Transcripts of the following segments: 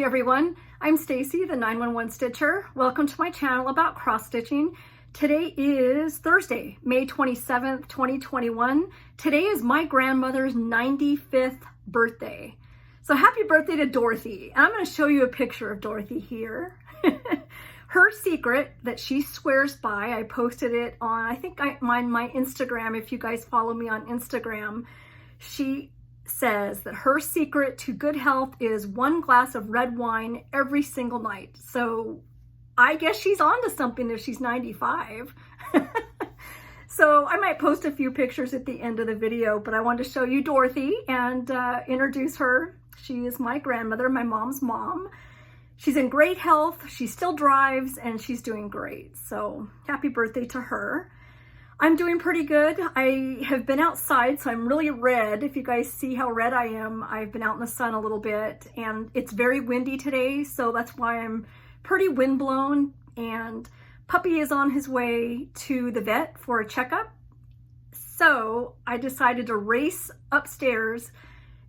everyone, I'm Stacy, the 911 Stitcher. Welcome to my channel about cross stitching. Today is Thursday, May 27th, 2021. Today is my grandmother's 95th birthday. So happy birthday to Dorothy. I'm going to show you a picture of Dorothy here. Her secret that she swears by, I posted it on, I think my Instagram, if you guys follow me on Instagram. She says that her secret to good health is 1 glass of red wine every single night. So I guess she's on to something if she's 95. So I might post a few pictures at the end of the video, but I wanted to show you Dorothy and introduce her. She is my grandmother, my mom's mom. She's in great health, she still drives, and she's doing great. So happy birthday to her. I'm doing pretty good. I have been outside, so I'm really red. If you guys see how red I am, I've been out in the sun a little bit, and it's very windy today, so that's why I'm pretty windblown. And Puppy is on his way to the vet for a checkup. So I decided to race upstairs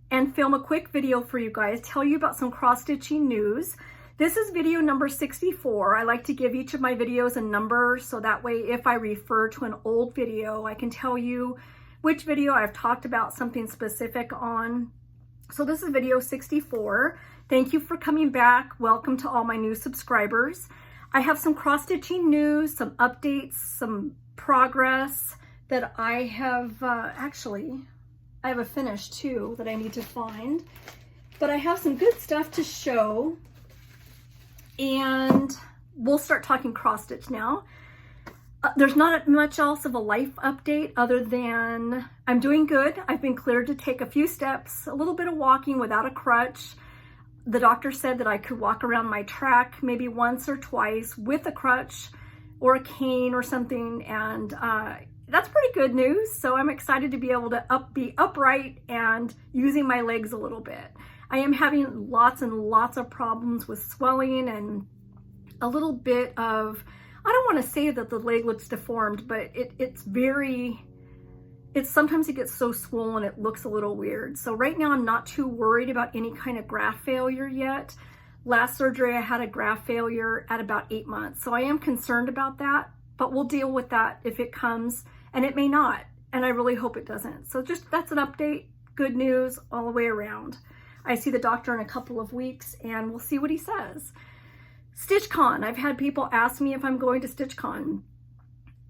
and film a quick video for you guys, tell you about some cross-stitching news. This is video number 64. I like to give each of my videos a number so that way if I refer to an old video, I can tell you which video I've talked about something specific on. So this is video 64. Thank you for coming back. Welcome to all my new subscribers. I have some cross-stitching news, some updates, some progress that I have, actually, I have a finish too that I need to find. But I have some good stuff to show. And we'll start talking cross stitch now. There's not much else of a life update other than I'm doing good. I've been cleared to take a few steps, a little bit of walking without a crutch. The doctor said that I could walk around my track maybe once or twice with a crutch or a cane or something, and that's pretty good news. So I'm excited to be able to be upright and using my legs a little bit. I am having lots and lots of problems with swelling and a little bit of, I don't want to say that the leg looks deformed, but sometimes it gets so swollen it looks a little weird. So right now I'm not too worried about any kind of graft failure yet. Last surgery I had a graft failure at about 8 months. So I am concerned about that, but we'll deal with that if it comes, and it may not, and I really hope it doesn't. So just that's an update, good news all the way around. I see the doctor in a couple of weeks and we'll see what he says. StitchCon, I've had people ask me if I'm going to StitchCon.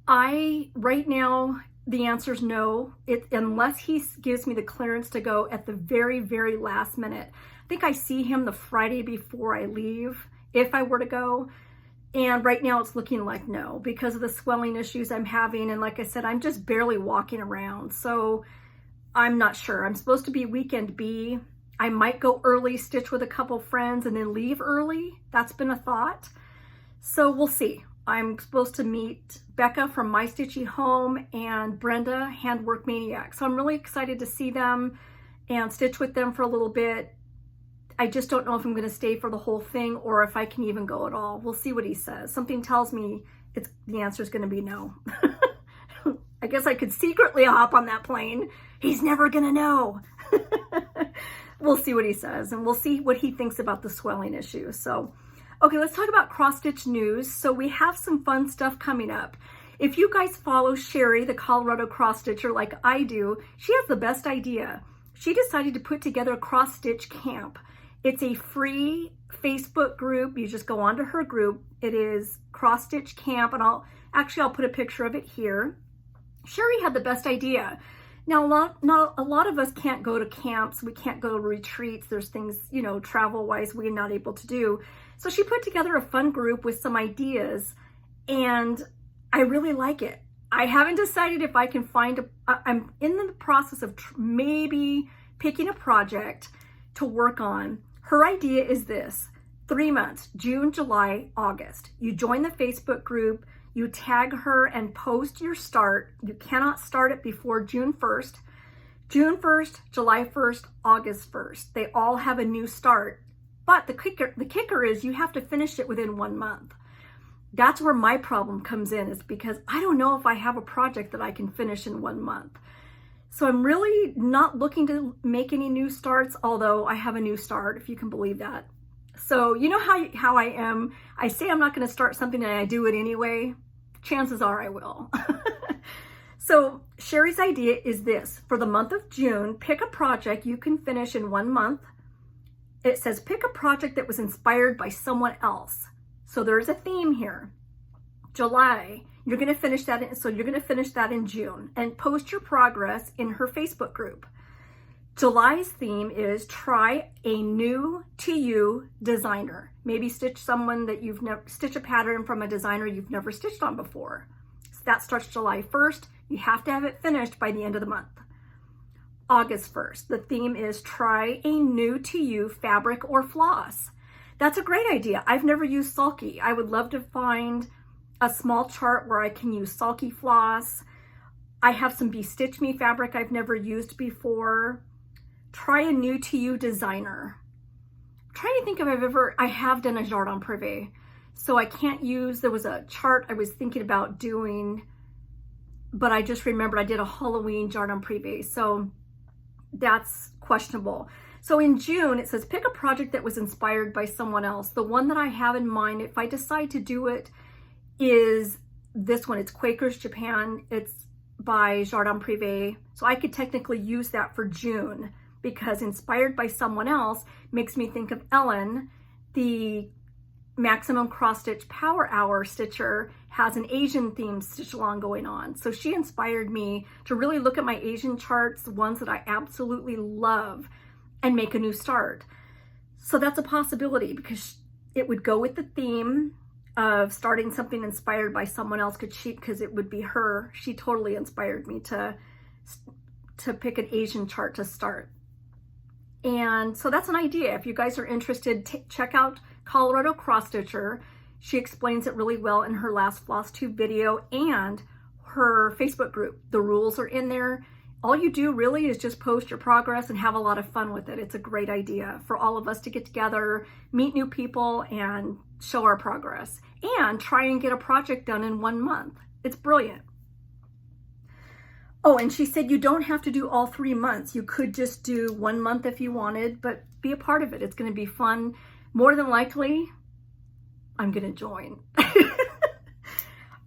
Right now, the answer is no, unless he gives me the clearance to go at the very, very last minute. I think I see him the Friday before I leave, if I were to go. And right now it's looking like no, because of the swelling issues I'm having. And like I said, I'm just barely walking around. So I'm not sure. I'm supposed to be weekend B. I might go early, stitch with a couple friends, and then leave early. That's been a thought. So we'll see. I'm supposed to meet Becca from My Stitchy Home and Brenda, Handwork Maniac. So I'm really excited to see them and stitch with them for a little bit. I just don't know if I'm going to stay for the whole thing or if I can even go at all. We'll see what he says. Something tells me the answer is going to be no. I guess I could secretly hop on that plane. He's never going to know. We'll see what he says, and we'll see what he thinks about the swelling issue. So, okay, let's talk about cross-stitch news. So we have some fun stuff coming up. If you guys follow Sheri, the Colorado cross-stitcher, like I do, she has the best idea. She decided to put together a cross-stitch camp. It's a free Facebook group. You just go onto her group. It is cross-stitch camp, and I'll put a picture of it here. Sheri had the best idea. Now, a lot of us can't go to camps. We can't go to retreats. There's things, travel-wise we're not able to do. So she put together a fun group with some ideas, and I really like it. I haven't decided if I can I'm in the process of maybe picking a project to work on. Her idea is this: 3 months, June, July, August. You join the Facebook group. You tag her and post your start. You cannot start it before June 1st. June 1st, July 1st, August 1st. They all have a new start. But the kicker is you have to finish it within 1 month. That's where my problem comes in, is because I don't know if I have a project that I can finish in 1 month. So I'm really not looking to make any new starts, although I have a new start, if you can believe that. So you know how I am. I say I'm not going to start something and I do it anyway. Chances are I will. So Sheri's idea is this. For the month of June, pick a project you can finish in 1 month. It says pick a project that was inspired by someone else. So there's a theme here. July, you're going to finish that. So you're going to finish that in June and post your progress in her Facebook group. July's theme is try a new to you designer. Maybe stitch someone that you've never stitch a pattern from a designer you've never stitched on before. So that starts July 1st. You have to have it finished by the end of the month. August 1st, the theme is try a new to you fabric or floss. That's a great idea. I've never used sulky. I would love to find a small chart where I can use sulky floss. I have some Be Stitch Me fabric I've never used before. Try a new to you designer. I'm trying to think if I have done a Jardin Privé. So I can't use, there was a chart I was thinking about doing, but I just remembered I did a Halloween Jardin Privé. So that's questionable. So in June, it says pick a project that was inspired by someone else. The one that I have in mind, if I decide to do it, is this one. It's Quakers Japan. It's by Jardin Privé. So I could technically use that for June, because inspired by someone else makes me think of Ellen, the Maximum Cross Stitch Power Hour stitcher, has an Asian themed stitch along going on. So she inspired me to really look at my Asian charts, the ones that I absolutely love, and make a new start. So that's a possibility, because it would go with the theme of starting something inspired by someone else, because it would be her. She totally inspired me to pick an Asian chart to start. And so that's an idea. If you guys are interested, check out Colorado Cross Stitcher. She explains it really well in her last Flosstube video and her Facebook group. The rules are in there. All you do really is just post your progress and have a lot of fun with it. It's a great idea for all of us to get together, meet new people, and show our progress. And try and get a project done in 1 month. It's brilliant. Oh, and she said you don't have to do all 3 months. You could just do 1 month if you wanted, but be a part of it. It's going to be fun. More than likely, I'm going to join.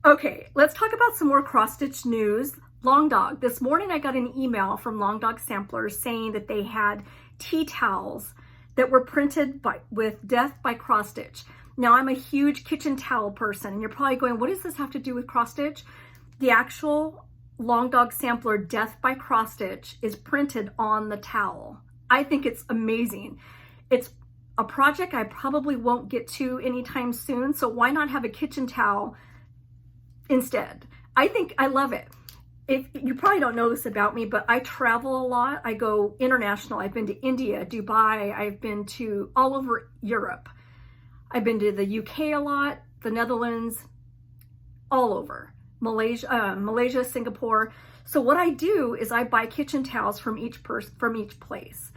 Okay, let's talk about some more cross-stitch news. Long Dog. This morning I got an email from Long Dog Samplers saying that they had tea towels that were printed with Death by Cross Stitch. Now, I'm a huge kitchen towel person, and you're probably going, what does this have to do with cross stitch? The actual Long Dog Sampler Death by Cross Stitch is printed on the towel. I think it's amazing. It's a project I probably won't get to anytime soon, so why not have a kitchen towel instead? I love it. If you probably don't know this about me, but I travel a lot. I go international. I've been to India, Dubai. I've been to all over Europe. I've been to the UK a lot, the Netherlands, all over. Malaysia, Singapore. So what I do is I buy kitchen towels from each place.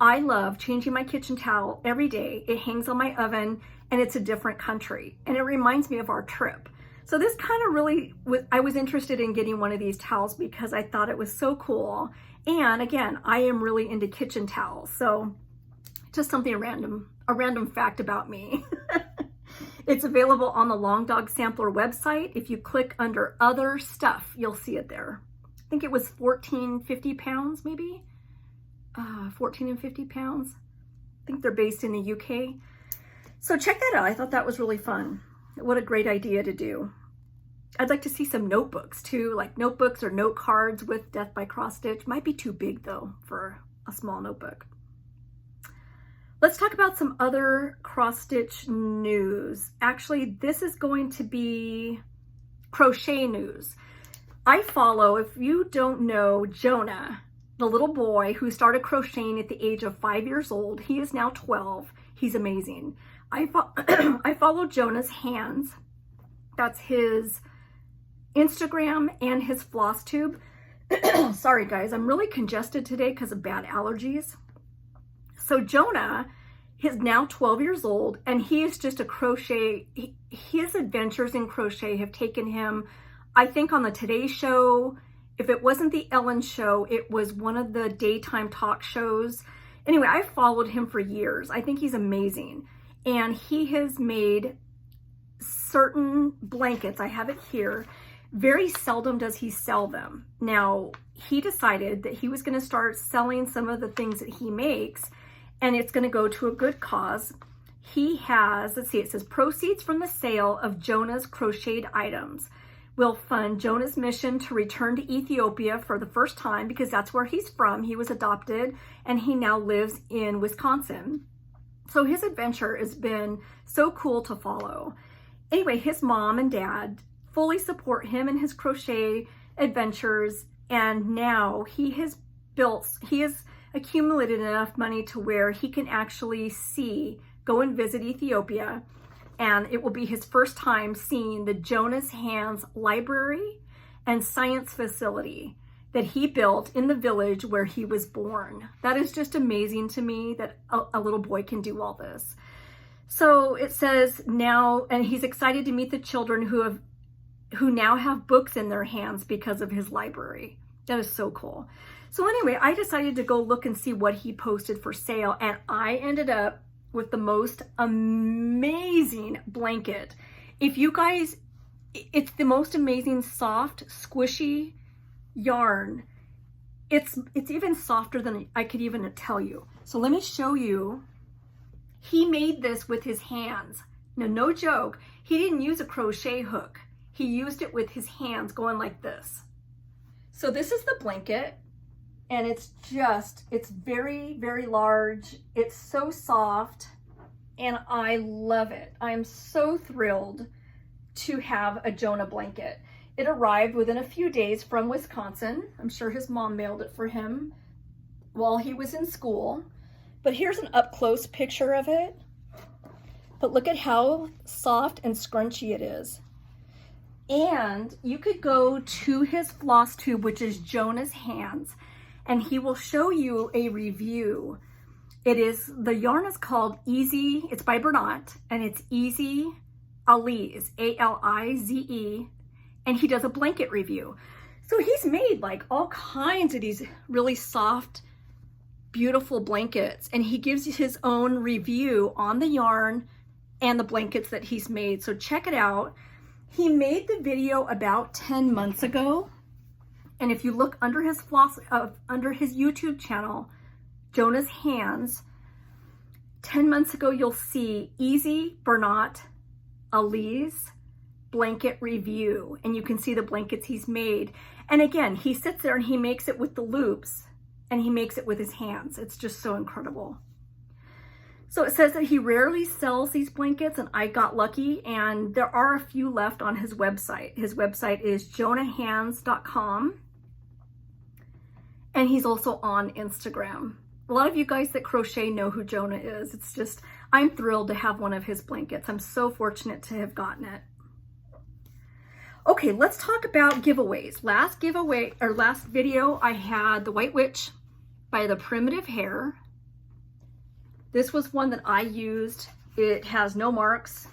I love changing my kitchen towel every day. It hangs on my oven and it's a different country. And it reminds me of our trip. So this kind of really, I was interested in getting one of these towels because I thought it was so cool. And again, I am really into kitchen towels. So just something random, a random fact about me. It's available on the Long Dog Sampler website. If you click under other stuff, you'll see it there. I think it was 1450 pounds, maybe 14 and 50 pounds. I think they're based in the UK. So check that out. I thought that was really fun. What a great idea to do. I'd like to see some notebooks too, like notebooks or note cards with Death by Cross Stitch. Might be too big though for a small notebook. Let's talk about some other cross stitch news. Actually, this is going to be crochet news. I follow, if you don't know, Jonah, the little boy who started crocheting at the age of 5 years old. He is now 12. He's amazing. I follow Jonah's hands. That's his Instagram and his Flosstube. Sorry guys, I'm really congested today because of bad allergies. So Jonah is now 12 years old and he is just a crochet. His adventures in crochet have taken him, I think, on the Today Show. If it wasn't the Ellen Show, it was one of the daytime talk shows. Anyway, I followed him for years. I think he's amazing. and he has made certain blankets. I have it here. Very seldom does he sell them. Now, he decided that he was going to start selling some of the things that he makes, and it's going to go to a good cause. He has, let's see, it says proceeds from the sale of Jonah's crocheted items will fund Jonah's mission to return to Ethiopia for the first time, because that's where he's from. He was adopted and he now lives in Wisconsin. So his adventure has been so cool to follow. Anyway, his mom and dad fully support him in his crochet adventures, and now he has accumulated enough money to where he can actually go and visit Ethiopia, and it will be his first time seeing the Jonah's Hands library and science facility that he built in the village where he was born. That is just amazing to me that a little boy can do all this. So it says now, and he's excited to meet the children who now have books in their hands because of his library. That is so cool. So anyway, I decided to go look and see what he posted for sale, and I ended up with the most amazing blanket. If you guys, it's the most amazing soft, squishy yarn. It's even softer than I could even tell you. So let me show you. He made this with his hands. Now, no joke, he didn't use a crochet hook. He used it with his hands going like this. So this is the blanket, and it's very, very large. It's so soft, and I love it. I'm so thrilled to have a Jonah blanket. It arrived within a few days from Wisconsin. I'm sure his mom mailed it for him while he was in school. But here's an up-close picture of it. But look at how soft and scrunchy it is. And you could go to his Flosstube, which is Jonah's Hands, and he will show you a review. The yarn is called Easy, it's by Bernat, and it's Easy Alize, A-L-I-Z-E, and he does a blanket review. So he's made like all kinds of these really soft, beautiful blankets, and he gives his own review on the yarn and the blankets that he's made. So check it out. He made the video about 10 months ago, and if you look under his under his YouTube channel, Jonah's Hands, 10 months ago, you'll see Easy Bernat Alize blanket review, and you can see the blankets he's made. And again, he sits there and he makes it with the loops, and he makes it with his hands. It's just so incredible. So it says that he rarely sells these blankets, and I got lucky, and there are a few left on his website. His website is jonahhands.com, and he's also on Instagram. A lot of you guys that crochet know who Jonah is. It's just, I'm thrilled to have one of his blankets. I'm so fortunate to have gotten it. Okay, let's talk about giveaways. Last video, I had the White Witch by the Primitive Hair. This was one that I used. It has no marks.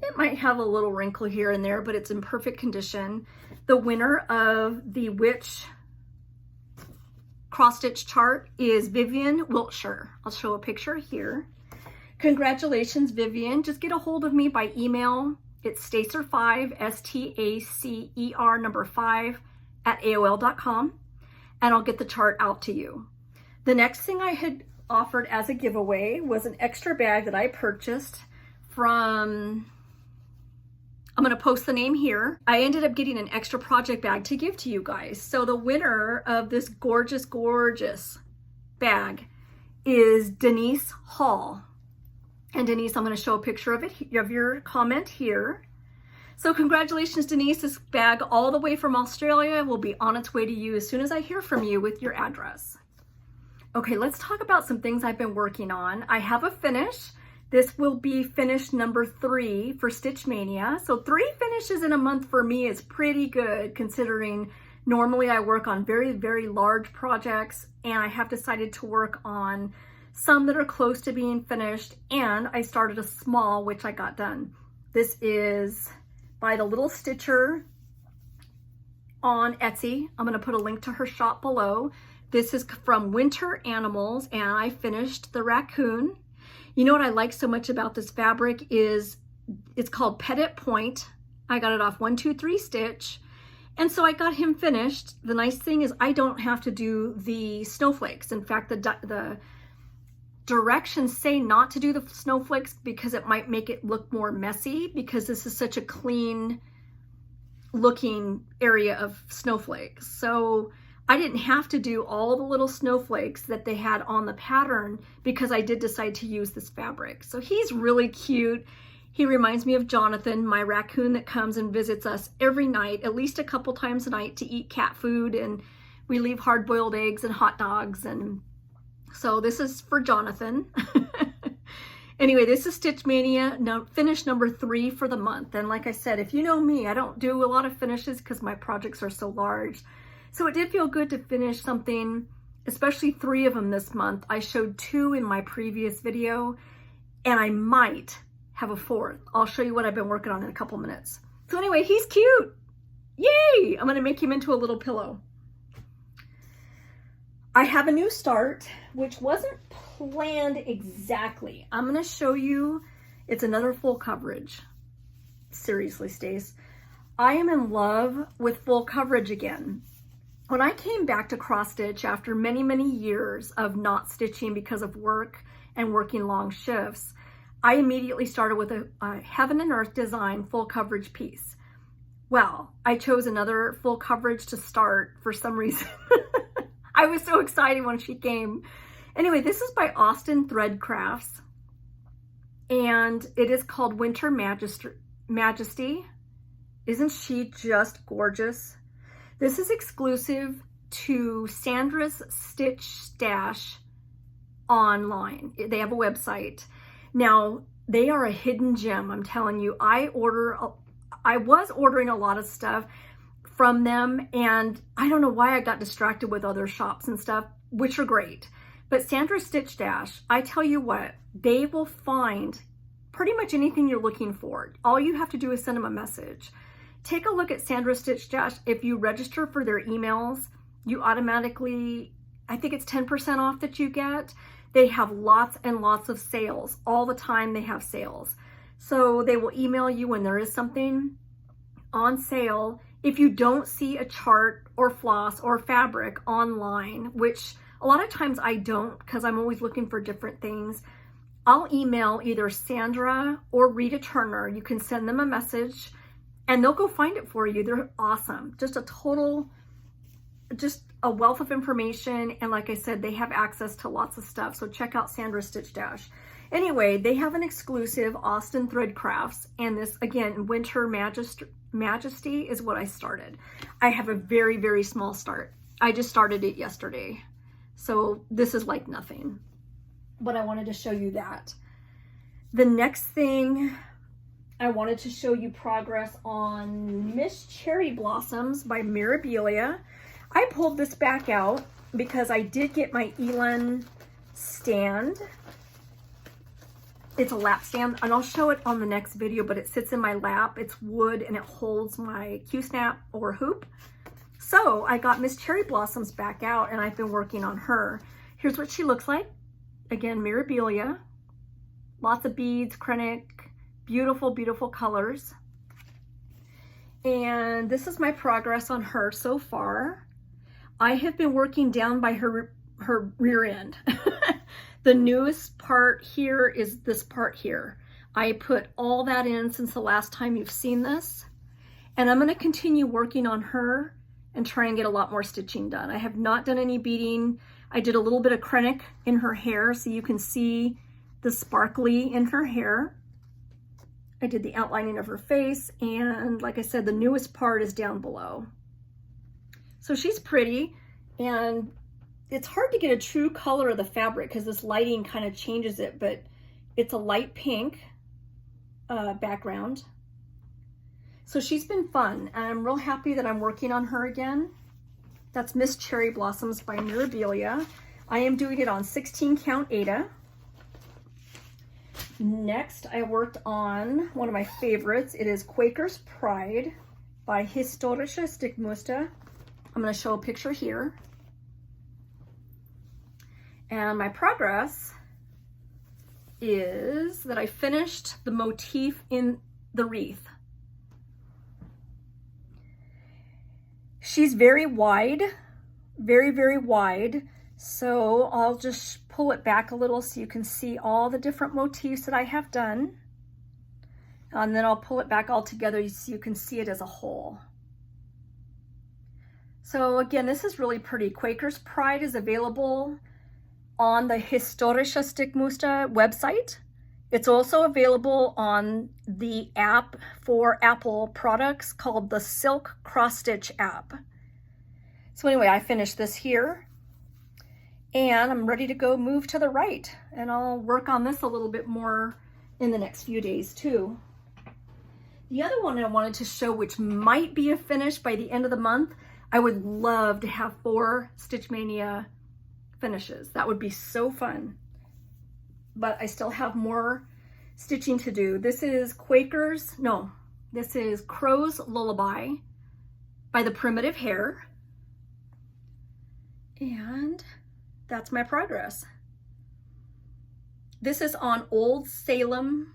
It might have a little wrinkle here and there, but it's in perfect condition. The winner of the Witch cross-stitch chart is Vivian Wiltshire. I'll show a picture here. Congratulations, Vivian. Just get a hold of me by email. It's Stacer5, S-T-A-C-E-R number 5 at AOL.com, and I'll get the chart out to you. The next thing I had offered as a giveaway was an extra bag that I purchased from, I'm going to post the name here. I ended up getting an extra project bag to give to you guys. So the winner of this gorgeous, gorgeous bag is Denise Hall. And Denise, I'm going to show a picture of it, of your comment here. So congratulations, Denise. This bag all the way from Australia will be on its way to you as soon as I hear from you with your address. Okay, let's talk about some things I've been working on. I have a finish. This will be finish number 3 for Stitch Mania. So 3 finishes in a month for me is pretty good, considering normally I work on very, very large projects, and I have decided to work on some that are close to being finished, and I started a small, which I got done. This is by the Little Stitcher on Etsy. I'm going to put a link to her shop below. This is from Winter Animals, and I finished the raccoon. You know what I like so much about this fabric is it's called Petit Point. I got it off 123 Stitch. And so I got him finished. The nice thing is I don't have to do the snowflakes. In fact, the directions say not to do the snowflakes because it might make it look more messy, because this is such a clean looking area of snowflakes. So I didn't have to do all the little snowflakes that they had on the pattern because I did decide to use this fabric. So he's really cute. He reminds me of Jonathan, my raccoon that comes and visits us every night, at least a couple times a night, to eat cat food, and we leave hard-boiled eggs and hot dogs. And so this is for Jonathan. Anyway, this is Stitch Mania, finish number 3 for the month. And like I said, if you know me, I don't do a lot of finishes because my projects are so large. So it did feel good to finish something, especially 3 of them this month. I showed 2 in my previous video, and I might have a 4th. I'll show you what I've been working on in a couple minutes. So anyway, he's cute. Yay! I'm gonna make him into a little pillow. I have a new start, which wasn't planned exactly. I'm gonna show you, it's another full coverage. Seriously, Stace. I am in love with full coverage again. When I came back to cross stitch after many, many years of not stitching because of work and working long shifts, I immediately started with a Heaven and Earth design full coverage piece. Well, I chose another full coverage to start for some reason. I was so excited when she came. Anyway, this is by Austin Thread Crafts, and it is called Winter Majesty. Isn't she just gorgeous? This is exclusive to Sandra's Stitch Stash online. They have a website. Now, they are a hidden gem, I'm telling you. I was ordering a lot of stuff from them, and I don't know why I got distracted with other shops and stuff, which are great. But Sandra's Stitch Stash, I tell you what, they will find pretty much anything you're looking for. All you have to do is send them a message. Take a look at Sandra's Stitch Stash. If you register for their emails, you automatically, I think it's 10% off that you get. They have lots and lots of sales. All the time they have sales. So they will email you when there is something on sale. If you don't see a chart or floss or fabric online, which a lot of times I don't because I'm always looking for different things, I'll email either Sandra or Rita Turner. You can send them a message and they'll go find it for you. They're awesome. Just a wealth of information, and like I said, they have access to lots of stuff, so check out Sandra's Stitch Dash. Anyway, they have an exclusive Austin Thread Crafts, and this, again, Winter Majesty is what I started. I have a very, very small start. I just started it yesterday, so this is like nothing, but I wanted to show you that. The next thing, I wanted to show you progress on Miss Cherry Blossoms by Mirabilia. I pulled this back out because I did get my Elin stand. It's a lap stand, and I'll show it on the next video, but it sits in my lap. It's wood, and it holds my Q-snap or hoop. So I got Miss Cherry Blossoms back out, and I've been working on her. Here's what she looks like. Again, Mirabilia. Lots of beads, krennic, beautiful, beautiful colors. And this is my progress on her so far. I have been working down by her rear end. The newest part here is this part here. I put all that in since the last time you've seen this. And I'm going to continue working on her and try and get a lot more stitching done. I have not done any beading. I did a little bit of krennic in her hair so you can see the sparkly in her hair. I did the outlining of her face, and like I said, the newest part is down below. So she's pretty, and it's hard to get a true color of the fabric because this lighting kind of changes it, but it's a light pink background. So she's been fun, and I'm real happy that I'm working on her again. That's Miss Cherry Blossoms by Mirabilia. I am doing it on 16 count Aida. Next, I worked on one of my favorites. It is Quaker's Pride by PolStitchesDesign. I'm going to show a picture here. And my progress is that I finished the motif in the wreath. She's very wide, very, very wide. So I'll just pull it back a little so you can see all the different motifs that I have done. And then I'll pull it back all together so you can see it as a whole. So again, this is really pretty. Quaker's Pride is available on the Historische Stickmuster website. It's also available on the app for Apple products called the Silk Cross Stitch app. So anyway, I finished this here and I'm ready to go move to the right, and I'll work on this a little bit more in the next few days too. The other one I wanted to show, which might be a finish by the end of the month, I would love to have 4 Stitch Mania finishes. That would be so fun. But I still have more stitching to do. This is Crow's Lullaby by the Primitive Hare. And that's my progress. This is on Old Salem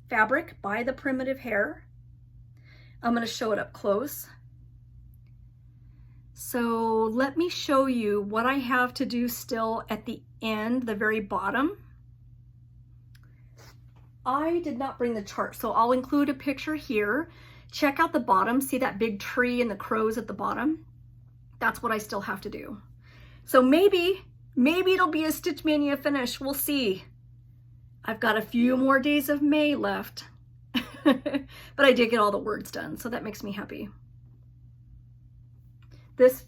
fabric by the Primitive Hare. I'm going to show it up close. So let me show you what I have to do still at the end, the very bottom. I did not bring the chart, so I'll include a picture here. Check out the bottom. See that big tree and the crows at the bottom? That's what I still have to do. So maybe it'll be a Stitch Mania finish. We'll see. I've got a few more days of May left. But I did get all the words done, so that makes me happy. This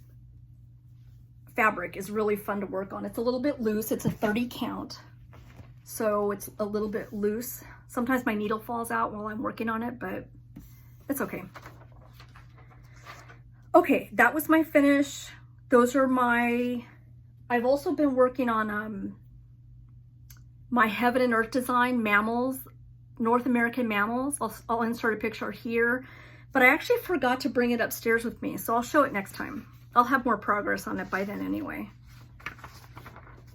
fabric is really fun to work on. It's a little bit loose. It's a 30 count. So it's a little bit loose. Sometimes my needle falls out while I'm working on it, but it's okay. Okay, that was my finish. Those are my, I've also been working on my Heaven and Earth design, mammals, North American mammals. I'll insert a picture here, but I actually forgot to bring it upstairs with me, so I'll show it next time. I'll have more progress on it by then anyway.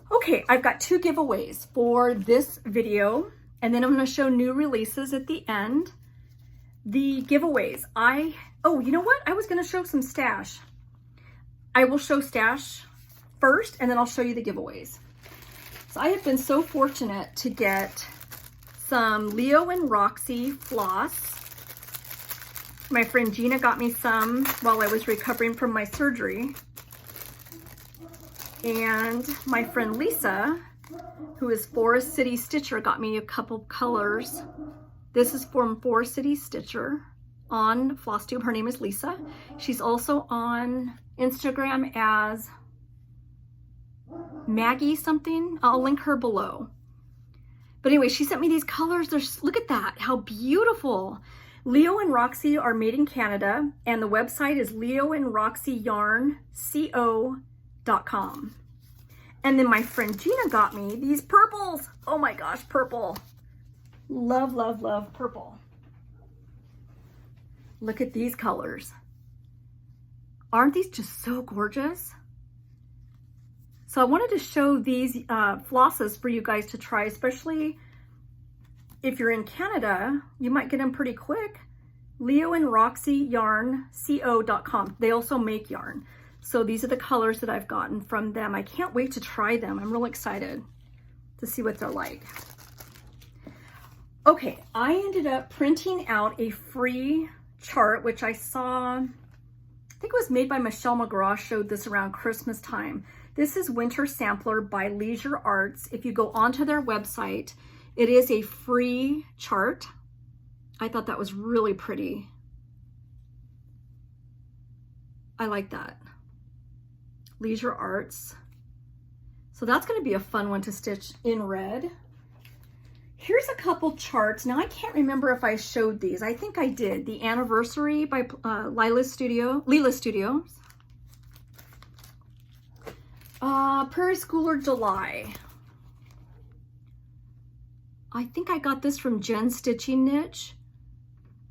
Okay, I've got 2 giveaways for this video, and then I'm going to show new releases at the end. The giveaways, oh, you know what? I was going to show some stash. I will show stash first, and then I'll show you the giveaways. So I have been so fortunate to get some Leo and Roxy floss. My friend Gina got me some while I was recovering from my surgery. And my friend Lisa, who is Forest City Stitcher, got me a couple colors. This is from Forest City Stitcher on Flosstube. Her name is Lisa. She's also on Instagram as Maggie something. I'll link her below. But anyway, she sent me these colors. Look at that, how beautiful. Leo and Roxy are made in Canada, and the website is leoandroxyyarnco.com. And then my friend Gina got me these purples. Oh my gosh, purple. Love, love, love purple. Look at these colors. Aren't these just so gorgeous? So I wanted to show these flosses for you guys to try, especially if you're in Canada. You might get them pretty quick. leoandroxyyarnco.com. They also make yarn. So these are the colors that I've gotten from them. I can't wait to try them. I'm really excited to see what they're like. Okay, I ended up printing out a free chart, which I saw, I think it was made by Michelle McGraw, showed this around Christmas time. This is Winter Sampler by Leisure Arts. If you go onto their website, it is a free chart. I thought that was really pretty. I like that. Leisure Arts. So that's going to be a fun one to stitch in red. Here's a couple charts. Now I can't remember if I showed these. I think I did. The Anniversary by Leela Studios. Prairie Schooler July. I think I got this from Jen Stitching Niche.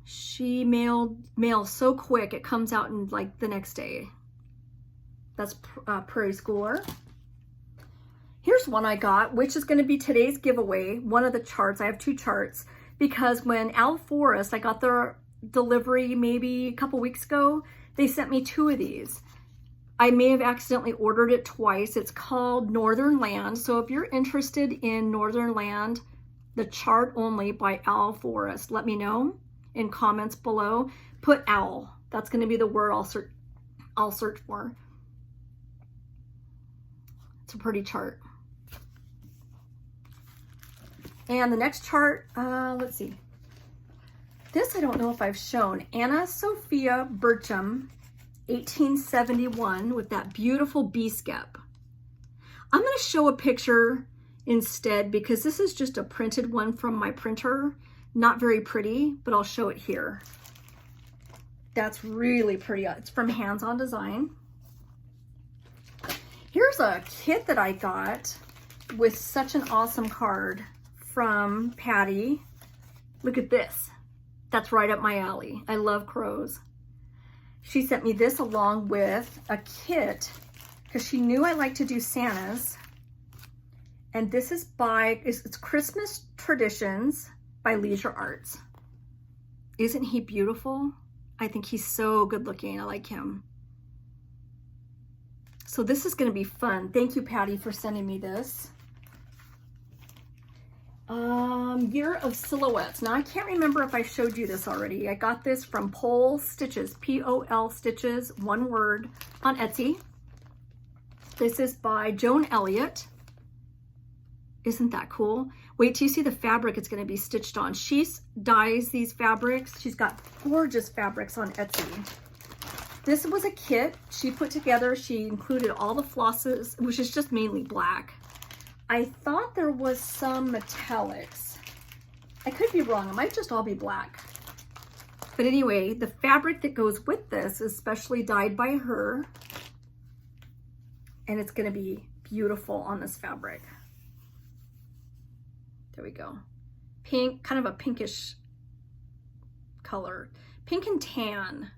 She mails so quick, it comes out in like the next day. That's Prairie Schooler. Here's one I got, which is going to be today's giveaway, one of the charts. I have 2 charts because when Al Forest, I got their delivery maybe a couple weeks ago, they sent me 2 of these. I may have accidentally ordered it twice. It's called Northern Land. So if you're interested in Northern Land, the chart only by Al Forest, let me know in comments below. Put owl. That's going to be the word I'll search for. It's a pretty chart. And the next chart, let's see. This I don't know if I've shown. Anna Sophia Bircham, 1871, with that beautiful bee skep. I'm going to show a picture instead because this is just a printed one from my printer. Not very pretty, but I'll show it here. That's really pretty. It's from Hands On Design. Here's a kit that I got with such an awesome card from Patty. Look at this. That's right up my alley. I love crows. She sent me this along with a kit because she knew I like to do Santas. And this is by, it's Christmas Traditions by Leisure Arts. Isn't he beautiful? I think he's so good looking. I like him. So this is going to be fun. Thank you, Patty, for sending me this. Year of Silhouettes. Now, I can't remember if I showed you this already. I got this from PolStitches, P-O-L Stitches, one word, on Etsy. This is by Joan Elliott. Isn't that cool? Wait till you see the fabric it's going to be stitched on. She dyes these fabrics. She's got gorgeous fabrics on Etsy. This was a kit she put together. She included all the flosses, which is just mainly black. I thought there was some metallics. I could be wrong. It might just all be black. But anyway, the fabric that goes with this is specially dyed by her. And it's going to be beautiful on this fabric. There we go. Pink, kind of a pinkish color. Pink and tan.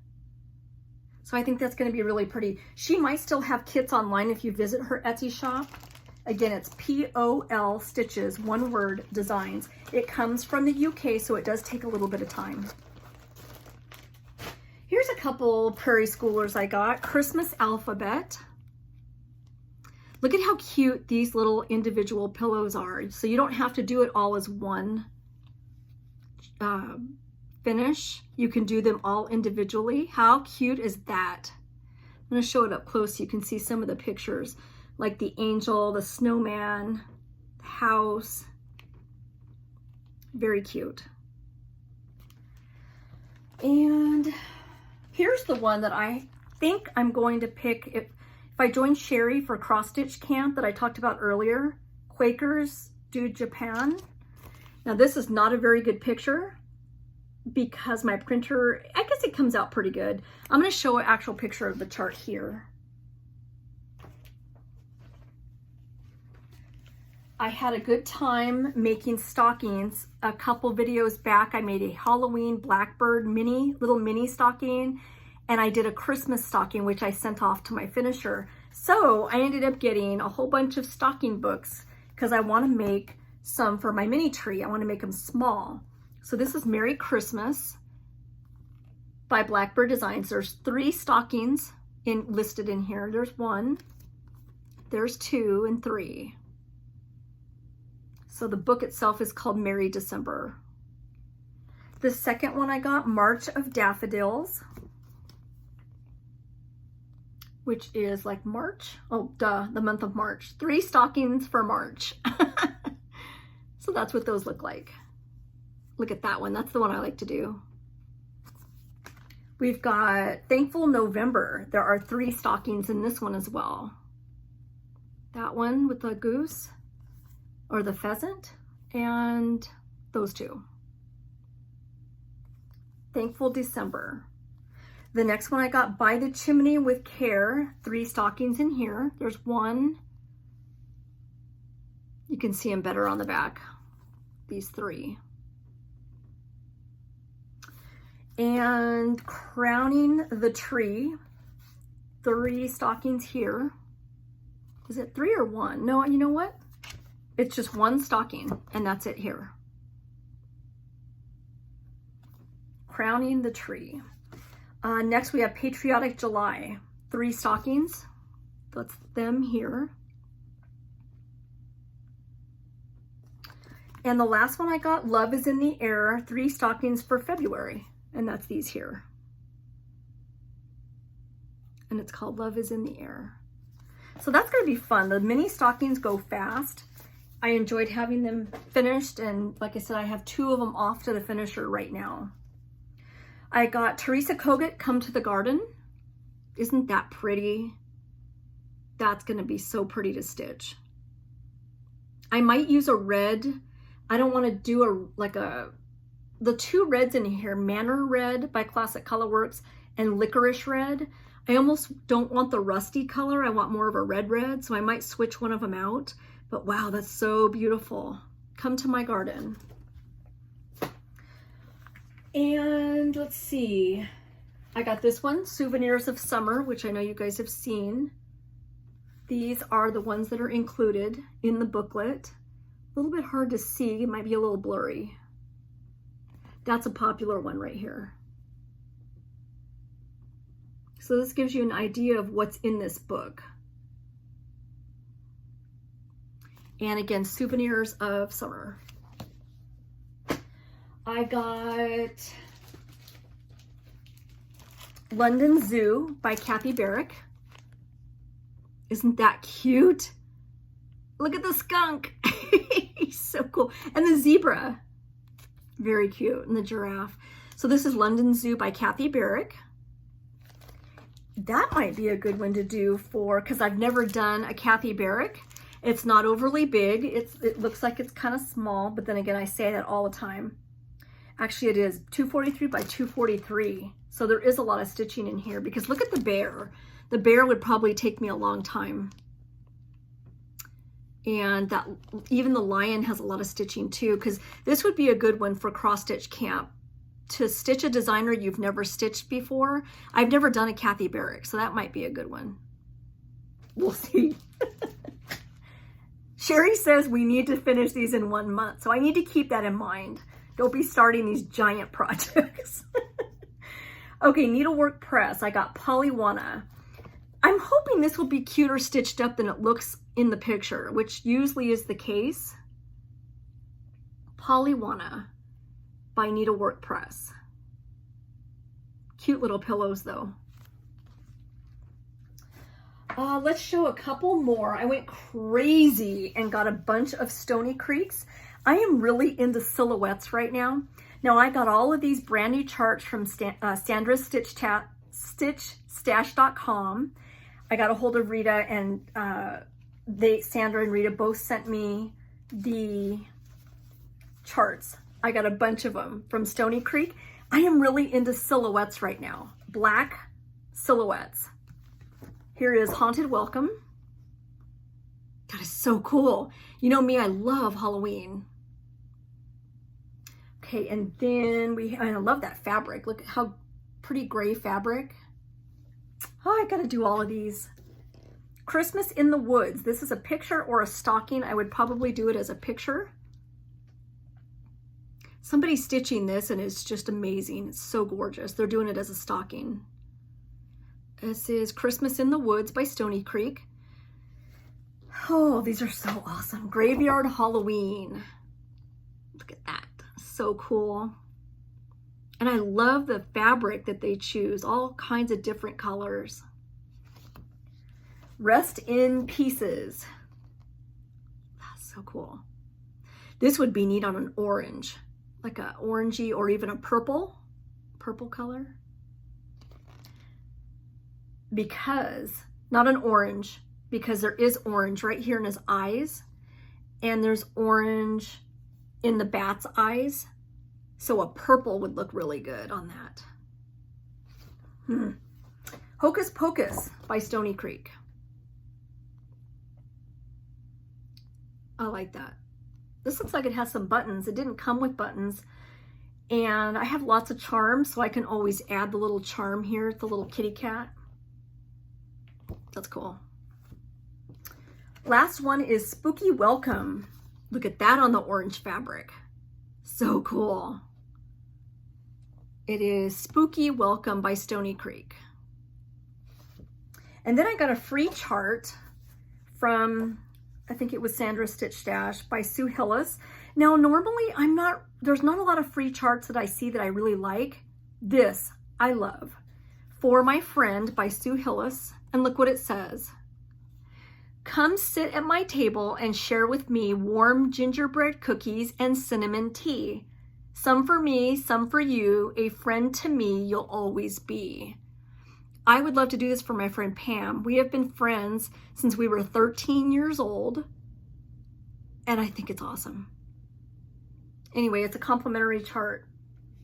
So I think that's going to be really pretty. She might still have kits online if you visit her Etsy shop. Again, it's P-O-L Stitches, one word, Designs. It comes from the UK, so it does take a little bit of time. Here's a couple Prairie Schoolers I got. Christmas Alphabet. Look at how cute these little individual pillows are. So you don't have to do it all as one finish. You can do them all individually. How cute is that? I'm going to show it up close so you can see some of the pictures, like the angel, the snowman, the house. Very cute. And here's the one that I think I'm going to pick if I join Sheri for cross stitch camp that I talked about earlier. Quakers do Japan. Now this is not a very good picture because my printer, I guess it comes out pretty good. I'm going to show an actual picture of the chart here. I had a good time making stockings. A couple videos back, I made a Halloween Blackbird little mini stocking, and I did a Christmas stocking, which I sent off to my finisher. So I ended up getting a whole bunch of stocking books because I want to make some for my mini tree. I want to make them small. So this is Merry Christmas by Blackbird Designs. There's 3 stockings listed in here. There's 1, there's 2, and 3. So the book itself is called Merry December. The second one I got, March of Daffodils, which is like March. Oh, duh, the month of March. 3 stockings for March. So that's what those look like. Look at that one. That's the one I like to do. We've got Thankful November. There are 3 stockings in this one as well. That one with the goose or the pheasant, and those 2. Thankful December. The next one I got, By the Chimney with Care. 3 stockings in here. There's 1. You can see them better on the back. These 3. And Crowning the Tree. 3 stockings here. Is it 3 or 1? No, you know what? It's just 1 stocking, and that's it here. Crowning the tree. Next we have Patriotic July. 3 stockings. That's them here. And the last one I got, Love is in the Air. 3 stockings for February. And that's these here. And it's called Love is in the Air. So that's going to be fun. The mini stockings go fast. I enjoyed having them finished, and like I said, I have 2 of them off to the finisher right now. I got Teresa Kogut, Come to the Garden. Isn't that pretty? That's going to be so pretty to stitch. I might use a red. I don't want to do the 2 reds in here, Manor Red by Classic Colorworks and Licorice Red. I almost don't want the rusty color. I want more of a red, so I might switch one of them out. But wow, that's so beautiful. Come to my garden. And let's see. I got this one, Souvenirs of Summer, which I know you guys have seen. These are the ones that are included in the booklet. A little bit hard to see. It might be a little blurry. That's a popular one right here. So this gives you an idea of what's in this book. And again, Souvenirs of Summer. I got London Zoo by Kathy Barrick. Isn't that cute? Look at the skunk. He's so cool. And the zebra. Very cute. And the giraffe. So this is London Zoo by Kathy Barrick. That might be a good one to do for, because I've never done a Kathy Barrick. It's not overly big. It looks like it's kind of small, but then again, I say that all the time. Actually, it is 243 by 243. So there is a lot of stitching in here, because look at the bear. The bear would probably take me a long time. And that even the lion has a lot of stitching too, because this would be a good one for cross stitch camp. To stitch a designer you've never stitched before. I've never done a Kathy Barrick, so that might be a good one. We'll see. Sheri says we need to finish these in 1 month, so I need to keep that in mind. Don't be starting these giant projects. Okay, Needlework Press. I got Polywana. I'm hoping this will be cuter stitched up than it looks in the picture, which usually is the case. Polywana by Needlework Press. Cute little pillows though. Let's show a couple more. I went crazy and got a bunch of Stony Creeks. I am really into silhouettes right now. Now I got all of these brand new charts from Sandra's StitchStash.com. I got a hold of Rita, and Sandra and Rita both sent me the charts. I got a bunch of them from Stony Creek. I am really into silhouettes right now. Black silhouettes. Here is Haunted Welcome. That is so cool. You know me, I love Halloween. Okay, and then I love that fabric. Look at how pretty gray fabric. Oh, I gotta do all of these. Christmas in the Woods. This is a picture or a stocking. I would probably do it as a picture. Somebody's stitching this and it's just amazing. It's so gorgeous. They're doing it as a stocking. This is Christmas in the Woods by Stony Creek. Oh, these are so awesome. Graveyard Halloween. Look at that. So cool. And I love the fabric that they choose. All kinds of different colors. Rest in Pieces. That's so cool. This would be neat on an orange. Like a orangey or even a purple color. Because, not an orange, because there is orange right here in his eyes, and there's orange in the bat's eyes, so a purple would look really good on that. Hocus Pocus by Stony Creek. I like that. This looks like it has some buttons. It didn't come with buttons, and I have lots of charms, so I can always add the little charm here, the little kitty cat. That's cool. Last one is Spooky Welcome. Look at that on the orange fabric. So cool. It is Spooky Welcome by Stony Creek. And then I got a free chart from, I think it was Sandra Stitch Stash by Sue Hillis. Now, normally there's not a lot of free charts that I see that I really like. This I love. For My Friend by Sue Hillis. And look what it says. Come sit at my table and share with me warm gingerbread cookies and cinnamon tea. Some for me, some for you, a friend to me you'll always be. I would love to do this for my friend Pam. We have been friends since we were 13 years old, and I think it's awesome. Anyway, it's a complimentary chart.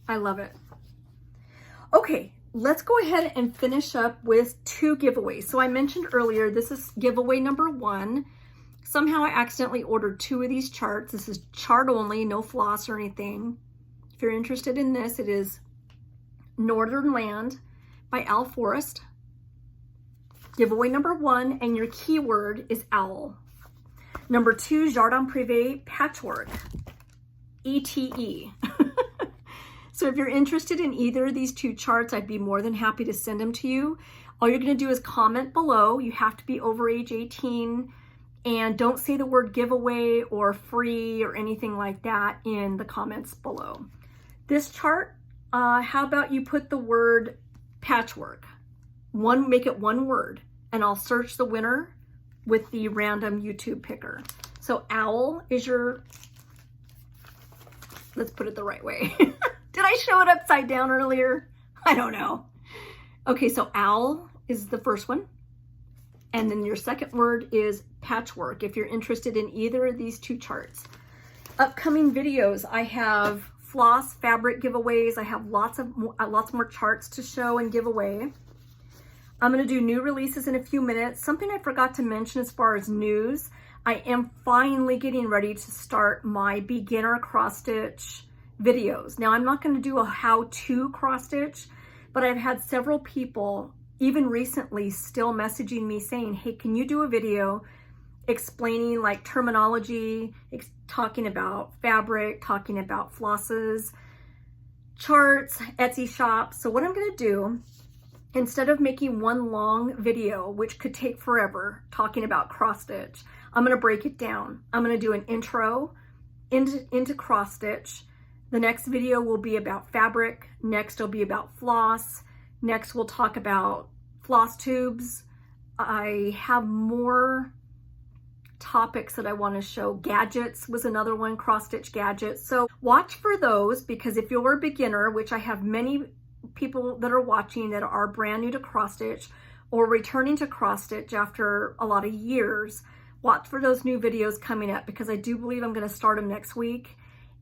I love it. Okay, let's go ahead and finish up with 2 giveaways. So I mentioned earlier, this is giveaway number 1. Somehow I accidentally ordered 2 of these charts. This is chart only, no floss or anything. If you're interested in this, it is Northern Land by Al Forrest. Giveaway number 1, and your keyword is owl. Number 2, Jardin Privé Patchwork, ETE. So if you're interested in either of these 2 charts, I'd be more than happy to send them to you. All you're going to do is comment below. You have to be over age 18, and don't say the word giveaway or free or anything like that in the comments below. This chart, how about you put the word patchwork? Make it 1 word, and I'll search the winner with the random YouTube picker. So owl is your, let's put it the right way. Did I show it upside down earlier? I don't know. Okay, so owl is the first one. And then your second word is patchwork, if you're interested in either of these 2 charts. Upcoming videos, I have floss fabric giveaways. I have lots more charts to show and give away. I'm going to do new releases in a few minutes. Something I forgot to mention as far as news, I am finally getting ready to start my beginner cross stitch videos. Now, I'm not going to do a how-to cross stitch, but I've had several people, even recently, still messaging me saying, hey, can you do a video explaining like terminology, talking about fabric, talking about flosses, charts, Etsy shops. So what I'm going to do, instead of making one long video, which could take forever, talking about cross stitch, I'm going to break it down. I'm going to do an intro into cross stitch. The next video will be about fabric. Next will be about floss. Next we'll talk about floss tubes. I have more topics that I want to show. Gadgets was another one, cross stitch gadgets. So watch for those, because if you're a beginner, which I have many people that are watching that are brand new to cross stitch or returning to cross stitch after a lot of years, watch for those new videos coming up, because I do believe I'm going to start them next week.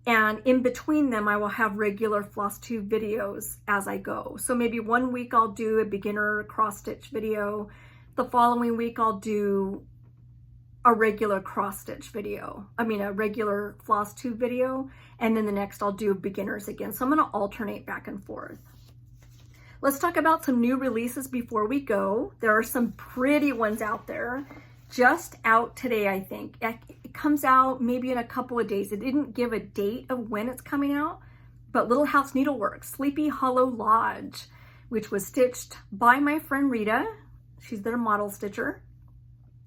And in between them, I will have regular Flosstube videos as I go. So maybe one week I'll do a beginner cross stitch video. The following week I'll do a regular cross stitch video. I mean, a regular Flosstube video. And then the next I'll do beginners again. So I'm going to alternate back and forth. Let's talk about some new releases before we go. There are some pretty ones out there. Just out today, I think. It comes out maybe in a couple of days. It didn't give a date of when it's coming out, but Little House Needlework, Sleepy Hollow Lodge, which was stitched by my friend Rita. She's their model stitcher.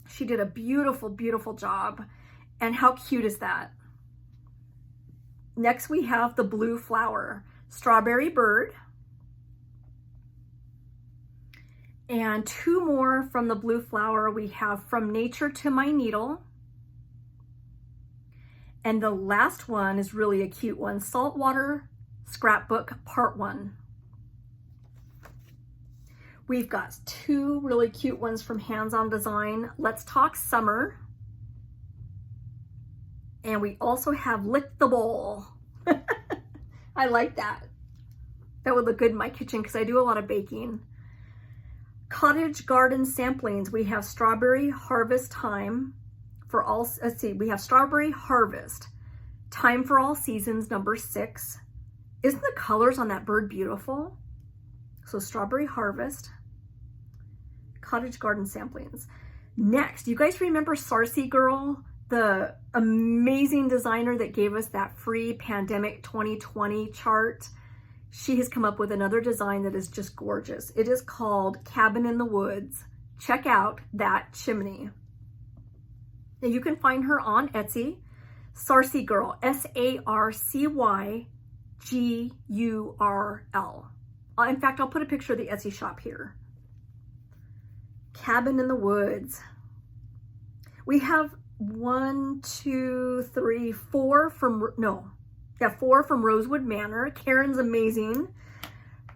She did a beautiful, beautiful job. And how cute is that? Next we have the Blue Flower, Strawberry Bird. And 2 more from the Blue Flower. We have From Nature to My Needle. And the last one is really a cute one, Saltwater Scrapbook Part 1. We've got 2 really cute ones from Hands On Design. Let's Talk Summer. And we also have Lick the Bowl. I like that. That would look good in my kitchen because I do a lot of baking. Cottage Garden Samplings. We have Strawberry Harvest Time for all, let's see, we have Strawberry Harvest, Time for All Seasons, number 6. Isn't the colors on that bird beautiful? So Strawberry Harvest, Cottage Garden Samplings. Next, you guys remember Sarcy Girl, the amazing designer that gave us that free pandemic 2020 chart? She has come up with another design that is just gorgeous. It is called Cabin in the Woods. Check out that chimney. Now you can find her on Etsy. Sarcy Girl, SARCYGURL. In fact, I'll put a picture of the Etsy shop here. Cabin in the Woods. We have 4 from Rosewood Manor. Karen's amazing.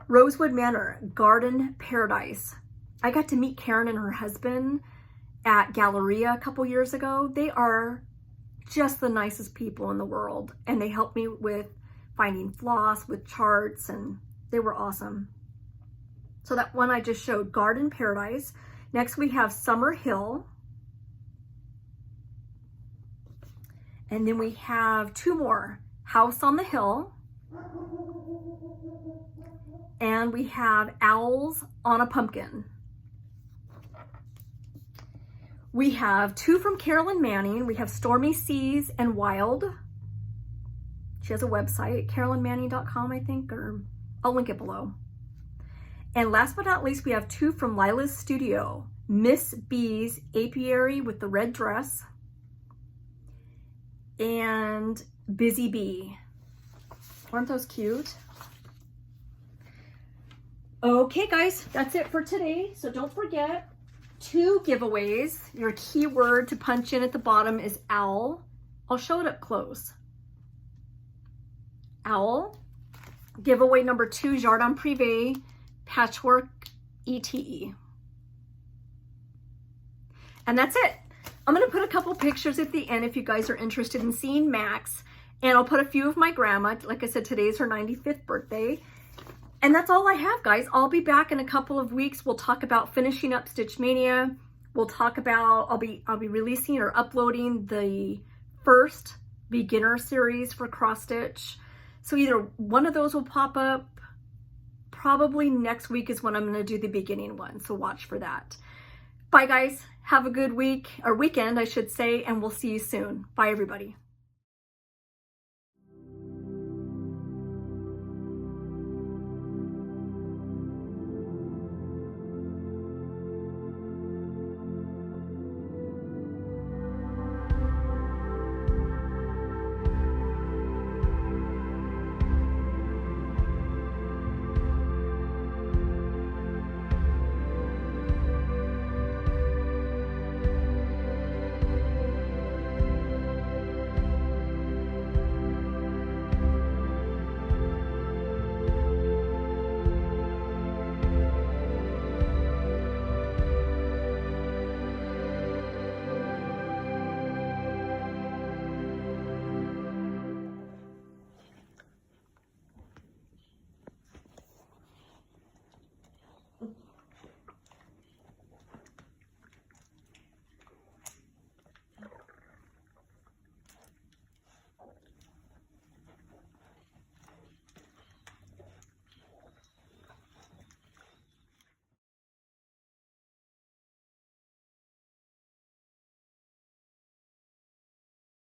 Rosewood Manor, Garden Paradise. I got to meet Karen and her husband at Galleria a couple years ago. They are just the nicest people in the world, and they helped me with finding floss, with charts, and they were awesome. So that one I just showed, Garden Paradise. Next we have Summer Hill. And then we have 2 more, House on the Hill. And we have Owls on a Pumpkin. We have 2 from Carolyn Manning. We have Stormy Seas and Wild. She has a website, carolynmanning.com, I think, or I'll link it below. And last but not least, we have 2 from Lila's Studio. Miss B's Apiary with the red dress and Busy Bee. Aren't those cute? Okay, guys, that's it for today. So don't forget, 2 giveaways. Your keyword to punch in at the bottom is owl. I'll show it up close. Owl. Giveaway number 2, Jardin Privé Patchwork ETE. And that's it. I'm going to put a couple pictures at the end if you guys are interested in seeing Max. And I'll put a few of my grandma. Like I said, today's her 95th birthday. And that's all I have, guys. I'll be back in a couple of weeks. We'll talk about finishing up Stitch Mania. We'll talk about, I'll be releasing or uploading the first beginner series for cross stitch. So either one of those will pop up. Probably next week is when I'm going to do the beginning one. So watch for that. Bye, guys. Have a good week, or weekend, I should say, and we'll see you soon. Bye, everybody.